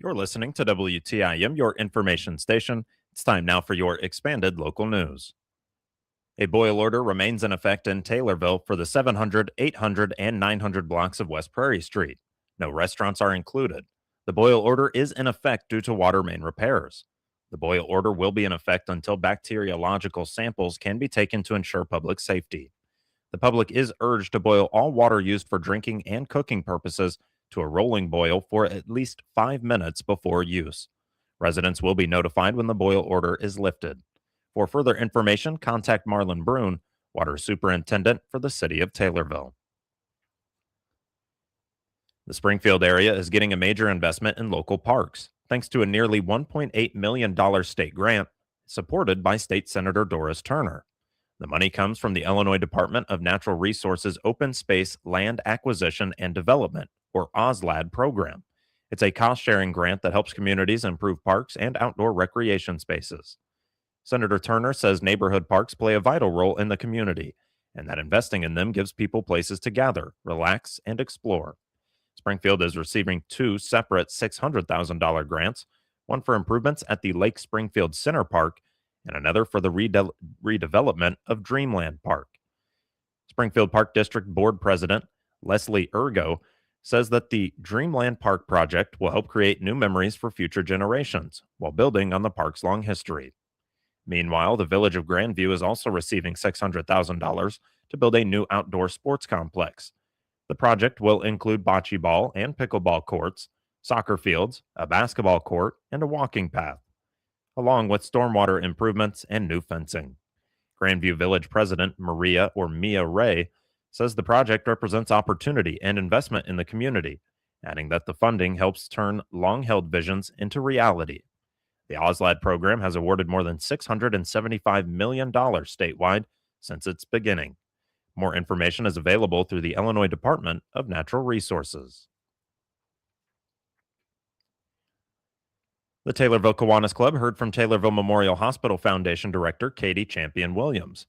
You're listening to WTIM, your information station. It's time now for your expanded local news. A boil order remains in effect in Taylorville for the 700, 800, and 900 blocks of West Prairie Street. No restaurants are included. The boil order is in effect due to water main repairs. The boil order will be in effect until bacteriological samples can be taken to ensure public safety. The public is urged to boil all water used for drinking and cooking purposes to a rolling boil for at least 5 minutes before use. Residents will be notified when the boil order is lifted. For further information, contact Marlon Brune, Water Superintendent for the City of Taylorville. The Springfield area is getting a major investment in local parks, thanks to a nearly $1.8 million state grant supported by State Senator Doris Turner. The money comes from the Illinois Department of Natural Resources Open Space Land Acquisition and Development, or OSLAD program. It's a cost-sharing grant that helps communities improve parks and outdoor recreation spaces. Senator Turner says neighborhood parks play a vital role in the community, and that investing in them gives people places to gather, relax, and explore. Springfield is receiving two separate $600,000 grants, one for improvements at the Lake Springfield Center Park and another for the redevelopment of Dreamland Park. Springfield Park District Board President Leslie Ergo says that the Dreamland Park project will help create new memories for future generations while building on the park's long history. Meanwhile, the village of Grandview is also receiving $600,000 to build a new outdoor sports complex. The project will include bocce ball and pickleball courts, soccer fields, a basketball court, and a walking path, along with stormwater improvements and new fencing. Grandview Village President Mia Ray says the project represents opportunity and investment in the community, adding that the funding helps turn long-held visions into reality. The OSLAD program has awarded more than $675 million statewide since its beginning. More information is available through the Illinois Department of Natural Resources. The Taylorville Kiwanis Club heard from Taylorville Memorial Hospital Foundation Director Katie Champion Williams.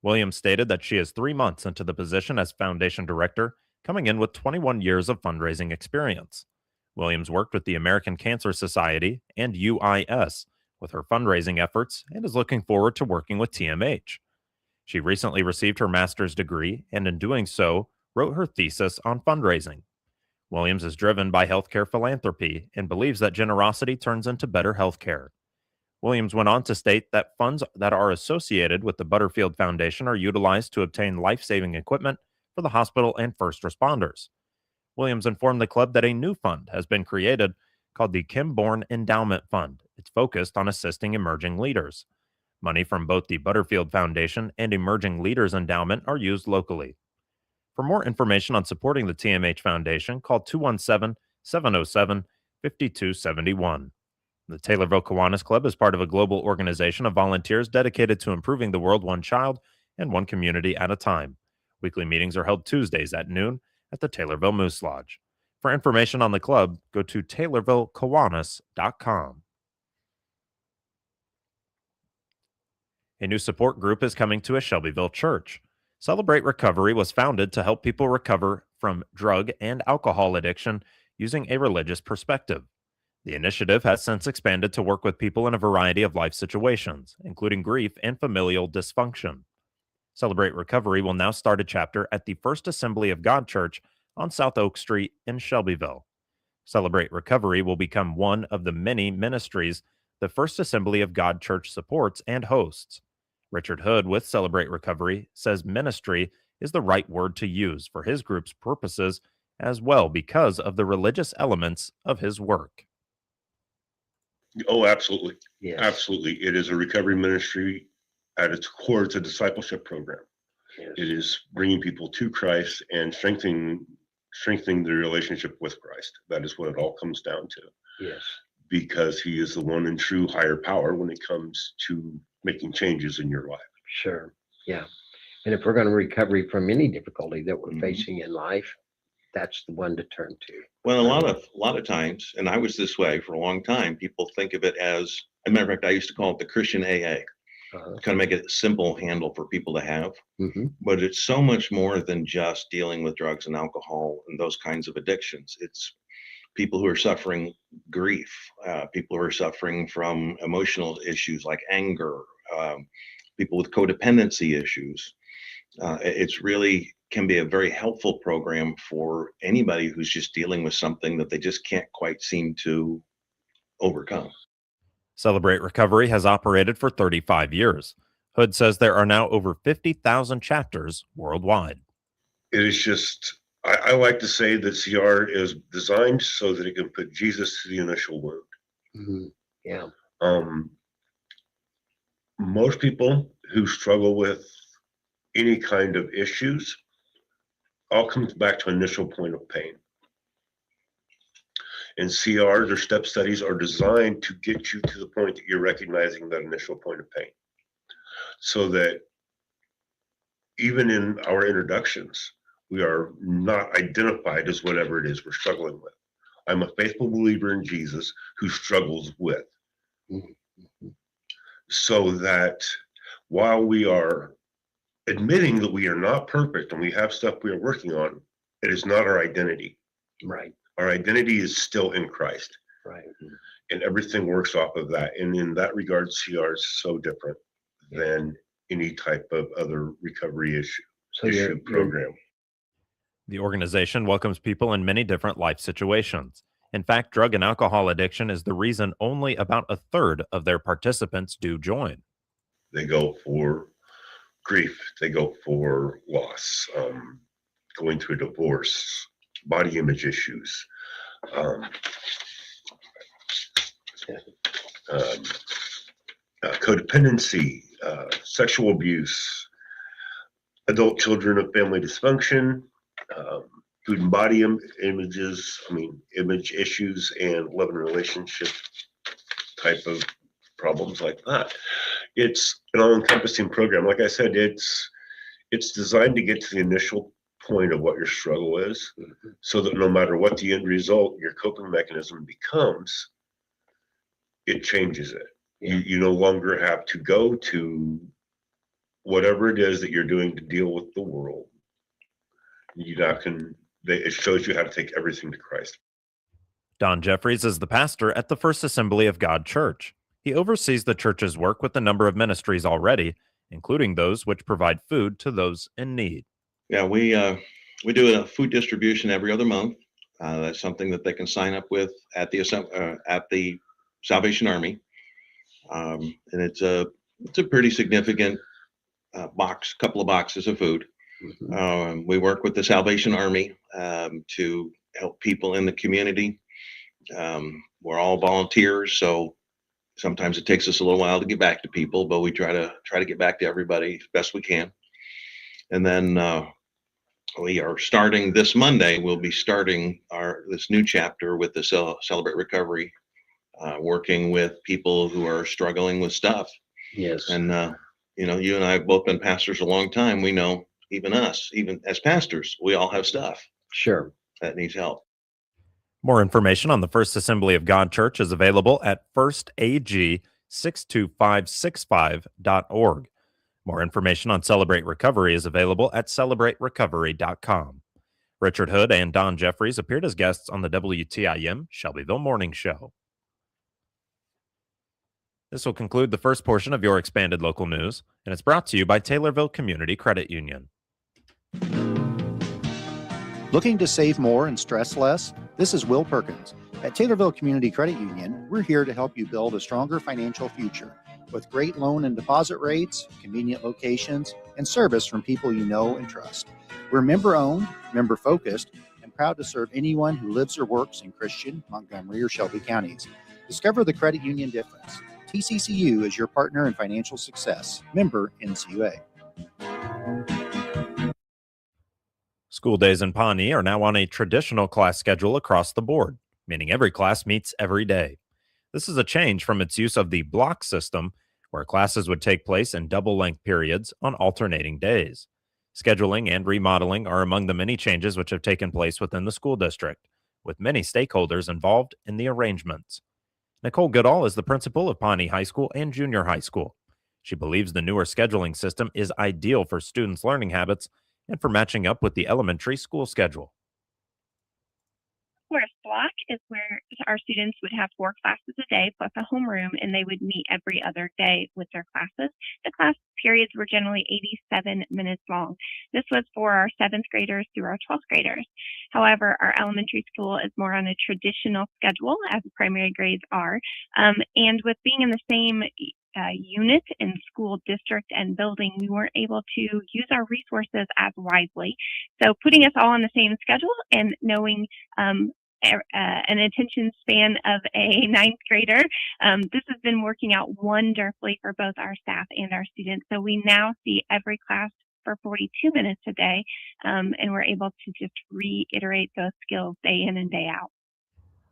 Williams stated that she is 3 months into the position as Foundation Director, coming in with 21 years of fundraising experience. Williams worked with the American Cancer Society and UIS with her fundraising efforts and is looking forward to working with TMH. She recently received her master's degree and in doing so, wrote her thesis on fundraising. Williams is driven by healthcare philanthropy and believes that generosity turns into better healthcare. Williams went on to state that funds that are associated with the Butterfield Foundation are utilized to obtain life-saving equipment for the hospital and first responders. Williams informed the club that a new fund has been created called the Kim Bourne Endowment Fund. It's focused on assisting emerging leaders. Money from both the Butterfield Foundation and Emerging Leaders Endowment are used locally. For more information on supporting the TMH Foundation, call 217-707-5271. The Taylorville Kiwanis Club is part of a global organization of volunteers dedicated to improving the world one child and one community at a time. Weekly meetings are held Tuesdays at noon at the Taylorville Moose Lodge. For information on the club, go to taylorvillekiwanis.com. A new support group is coming to a Shelbyville church. Celebrate Recovery was founded to help people recover from drug and alcohol addiction using a religious perspective. The initiative has since expanded to work with people in a variety of life situations, including grief and familial dysfunction. Celebrate Recovery will now start a chapter at the First Assembly of God Church on South Oak Street in Shelbyville. Celebrate Recovery will become one of the many ministries the First Assembly of God Church supports and hosts. Richard Hood with Celebrate Recovery says ministry is the right word to use for his group's purposes as well because of the religious elements of his work. Oh, absolutely. Yes. Absolutely. It is a recovery ministry. At its core, it's a discipleship program. Yes. It is bringing people to Christ and strengthening the relationship with Christ. That is what it all comes down to. Yes. Because he is the one and true higher power when it comes to making changes in your life. Sure. Yeah. And if we're going to recover from any difficulty that we're Mhm. facing in life, that's the one to turn to. Well, a lot of times, and I was this way for a long time, people think of it as, as a matter of fact, I used to call it the Christian AA, kind of make it a simple handle for people to have. Mm-hmm. But it's so much more than just dealing with drugs and alcohol and those kinds of addictions. It's people who are suffering grief, people who are suffering from emotional issues like anger, people with codependency issues. It's really can be a very helpful program for anybody who's just dealing with something that they just can't quite seem to overcome. Celebrate Recovery has operated for 35 years. Hood says there are now over 50,000 chapters worldwide. It is just, I like to say that CR is designed so that it can put Jesus to the initial wound. Mm-hmm. Yeah. Most people who struggle with any kind of issues all comes back to initial point of pain. And CRs or step studies are designed to get you to the point that you're recognizing that initial point of pain. So that even in our introductions, we are not identified as whatever it is we're struggling with. I'm a faithful believer in Jesus who struggles with. Mm-hmm. So that while we are admitting that we are not perfect and we have stuff we are working on, it is not our identity. Right. Our identity is still in Christ. Right. And everything works off of that. And in that regard, CR is so different than any type of other recovery issue program. The organization welcomes people in many different life situations. In fact, drug and alcohol addiction is the reason only about a third of their participants do join. They go for grief, they go for loss, going through a divorce, body image issues, codependency, sexual abuse, adult children of family dysfunction, food and body image issues, and love and relationship type of problems like that. It's an all-encompassing program. Like I said, it's designed to get to the initial point of what your struggle is, so that no matter what the end result, your coping mechanism becomes, it changes it. Yeah. You no longer have to go to whatever it is that you're doing to deal with the world. It shows you how to take everything to Christ. Don Jeffries is the pastor at the First Assembly of God Church. He oversees the church's work with a number of ministries already, including those which provide food to those in need. Yeah, we do a food distribution every other month. That's something that they can sign up with at the Salvation Army, and it's a pretty significant couple of boxes of food. Mm-hmm. We work with the Salvation Army to help people in the community. We're all volunteers, so sometimes it takes us a little while to get back to people, but we try to get back to everybody as best we can. And then we are starting this Monday. We'll be starting this new chapter with the Celebrate Recovery, working with people who are struggling with stuff. Yes. And you and I have both been pastors a long time. We know even as pastors, we all have stuff. Sure. That needs help. More information on the First Assembly of God Church is available at firstag62565.org. More information on Celebrate Recovery is available at celebraterecovery.com. Richard Hood and Don Jeffries appeared as guests on the WTIM Shelbyville Morning Show. This will conclude the first portion of your expanded local news, and it's brought to you by Taylorville Community Credit Union. Looking to save more and stress less? This is Will Perkins. At Taylorville Community Credit Union, we're here to help you build a stronger financial future with great loan and deposit rates, convenient locations, and service from people you know and trust. We're member-owned, member-focused, and proud to serve anyone who lives or works in Christian, Montgomery, or Shelby counties. Discover the credit union difference. TCCU is your partner in financial success. Member NCUA. School days in Pawnee are now on a traditional class schedule across the board, meaning every class meets every day. This is a change from its use of the block system, where classes would take place in double-length periods on alternating days. Scheduling and remodeling are among the many changes which have taken place within the school district, with many stakeholders involved in the arrangements. Nicole Goodall is the principal of Pawnee High School and Junior High School. She believes the newer scheduling system is ideal for students' learning habits and for matching up with the elementary school schedule. We're block is where our students would have 4 classes a day plus a homeroom, and they would meet every other day with their classes. The class periods were generally 87 minutes long. This was for our 7th graders through our 12th graders. However, our elementary school is more on a traditional schedule as the primary grades are. And with being in the same unit in school district and building, we weren't able to use our resources as wisely. So putting us all on the same schedule and knowing an attention span of a 9th grader, this has been working out wonderfully for both our staff and our students. So we now see every class for 42 minutes a day, and we're able to just reiterate those skills day in and day out.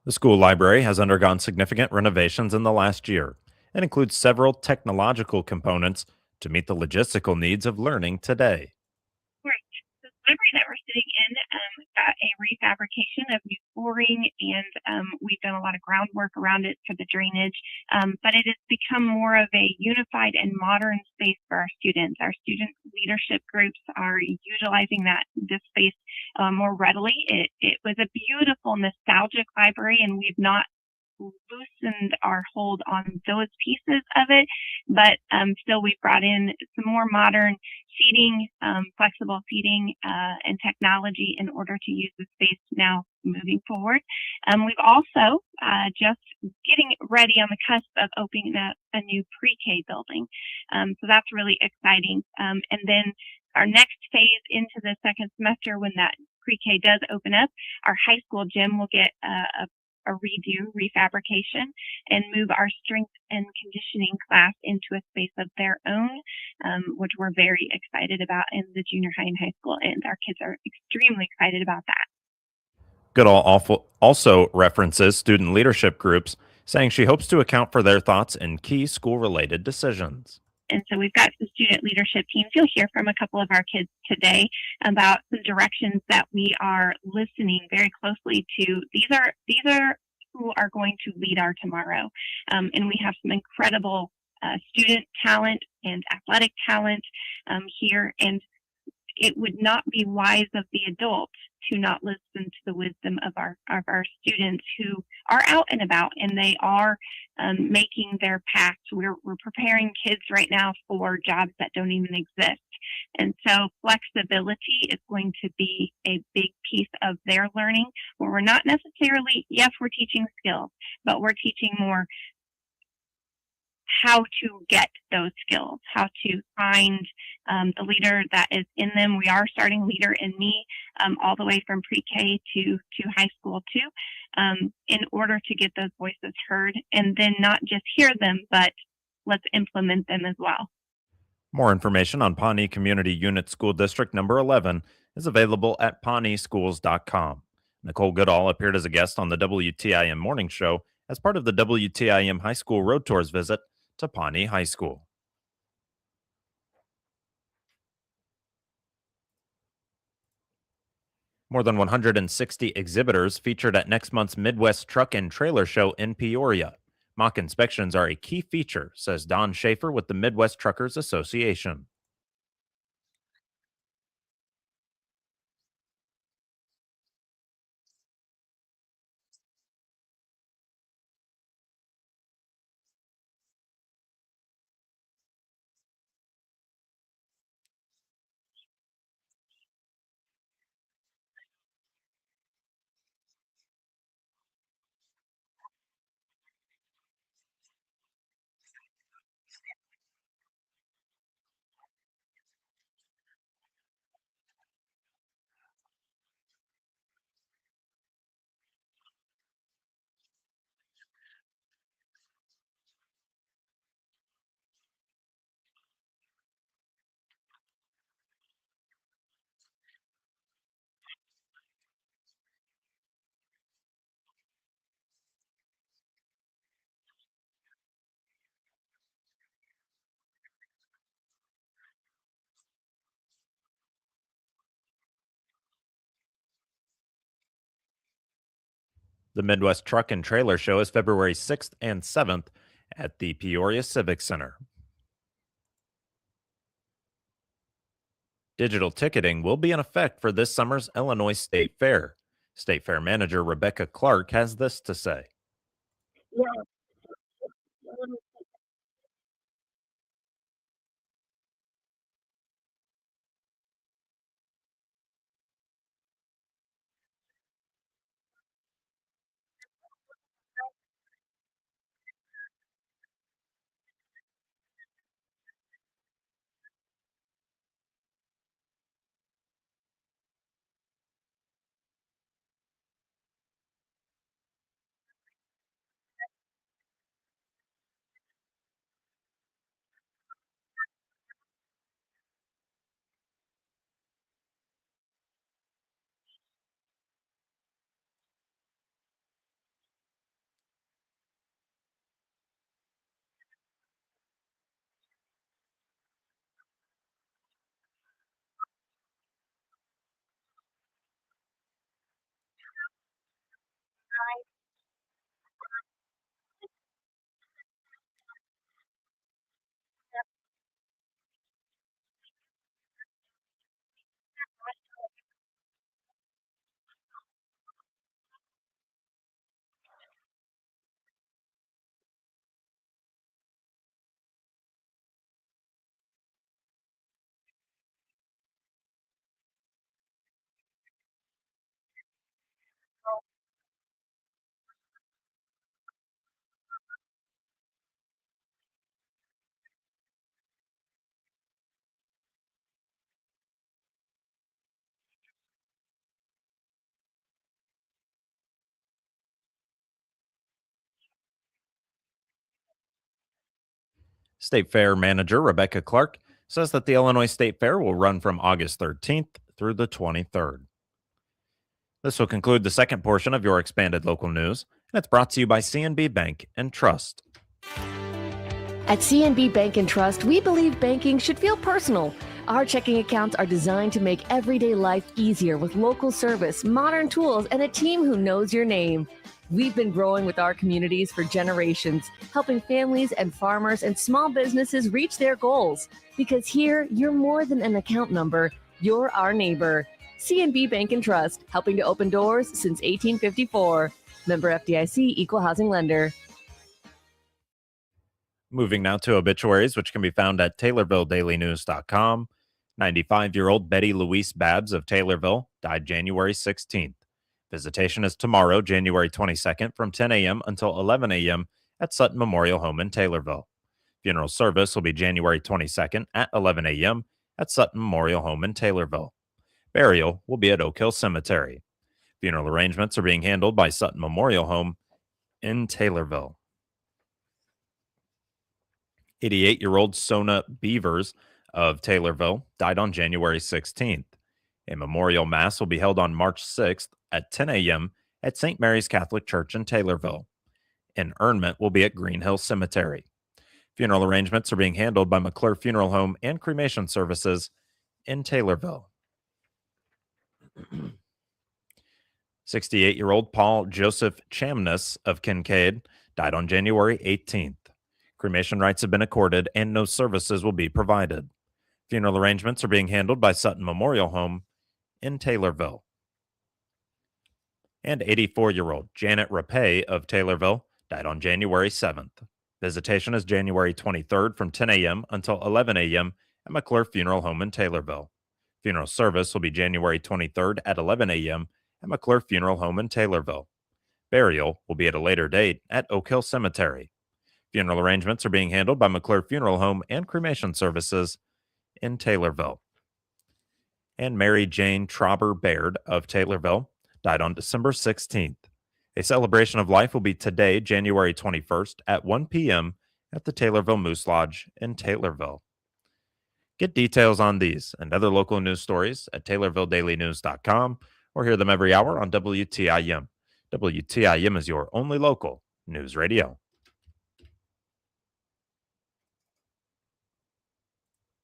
The school library has undergone significant renovations in the last year and includes several technological components to meet the logistical needs of learning today. Right. The library that we're sitting in got a refabrication of new flooring, and we've done a lot of groundwork around it for the drainage. But it has become more of a unified and modern space for our students. Our student leadership groups are utilizing this space more readily. It was a beautiful, nostalgic library, and we've not loosened our hold on those pieces of it, but still we've brought in some more modern seating, flexible seating, and technology in order to use the space now moving forward. We've also just getting ready on the cusp of opening a new pre-K building. So that's really exciting. And then our next phase into the second semester, when that pre-K does open up, our high school gym will get a refabrication, and move our strength and conditioning class into a space of their own, which we're very excited about in the junior high and high school, and our kids are extremely excited about that. Goodall also references student leadership groups, saying she hopes to account for their thoughts in key school-related decisions. And so we've got some student leadership teams. You'll hear from a couple of our kids today about some directions that we are listening very closely to. These are who are going to lead our tomorrow. And we have some incredible student talent and athletic talent here. And it would not be wise of the adults to not listen to the wisdom of our students who are out and about, and they are making their paths. We're preparing kids right now for jobs that don't even exist. And so flexibility is going to be a big piece of their learning, where we're not necessarily, yes, we're teaching skills, but we're teaching more how to get those skills, how to find the leader that is in them. We are starting Leader in Me all the way from pre-K to high school too, in order to get those voices heard, and then not just hear them, but let's implement them as well. More information on Pawnee Community Unit School District number 11 is available at pawneeschools.com. Nicole Goodall appeared as a guest on the WTIM Morning Show as part of the WTIM High School Road Tours visit to Pawnee High School. More than 160 exhibitors featured at next month's Midwest Truck and Trailer Show in Peoria. Mock inspections are a key feature, says Don Schaefer with the Midwest Truckers Association. The Midwest Truck and Trailer Show is February 6th and 7th at the Peoria Civic Center. Digital ticketing will be in effect for this summer's Illinois State Fair. State Fair Manager Rebecca Clark has this to say. State Fair Manager Rebecca Clark says that the Illinois State Fair will run from August 13th through the 23rd. This will conclude the second portion of your expanded local news, and it's brought to you by CNB Bank and Trust. At CNB Bank and Trust, we believe banking should feel personal. Our checking accounts are designed to make everyday life easier with local service, modern tools, and a team who knows your name. We've been growing with our communities for generations, helping families and farmers and small businesses reach their goals. Because here, you're more than an account number, you're our neighbor. CNB Bank and Trust, helping to open doors since 1854. Member FDIC, Equal Housing Lender. Moving now to obituaries, which can be found at TaylorvilleDailyNews.com. 95-year-old Betty Louise Babbs of Taylorville died January 16th. Visitation is tomorrow, January 22nd, from 10 a.m. until 11 a.m. at Sutton Memorial Home in Taylorville. Funeral service will be January 22nd at 11 a.m. at Sutton Memorial Home in Taylorville. Burial will be at Oak Hill Cemetery. Funeral arrangements are being handled by Sutton Memorial Home in Taylorville. 88-year-old Sona Beavers of Taylorville died on January 16th. A memorial mass will be held on March 6th at 10 a.m. at St. Mary's Catholic Church in Taylorville. Interment will be at Green Hill Cemetery. Funeral arrangements are being handled by McClure Funeral Home and cremation services in Taylorville. 68-year-old Paul Joseph Chamness of Kincaid died on January 18th. Cremation rights have been accorded and no services will be provided. Funeral arrangements are being handled by Sutton Memorial Home in Taylorville. And 84-year-old Janet Rapay of Taylorville died on January 7th. Visitation is January 23rd from 10 a.m. until 11 a.m. at McClure Funeral Home in Taylorville. Funeral service will be January 23rd at 11 a.m. at McClure Funeral Home in Taylorville. Burial will be at a later date at Oak Hill Cemetery. Funeral arrangements are being handled by McClure Funeral Home and cremation services in Taylorville. And Mary Jane Trauber Baird of Taylorville died on December 16th. A celebration of life will be today, January 21st at 1 p.m. at the Taylorville Moose Lodge in Taylorville. Get details on these and other local news stories at TaylorvilleDailyNews.com or hear them every hour on WTIM. WTIM is your only local news radio.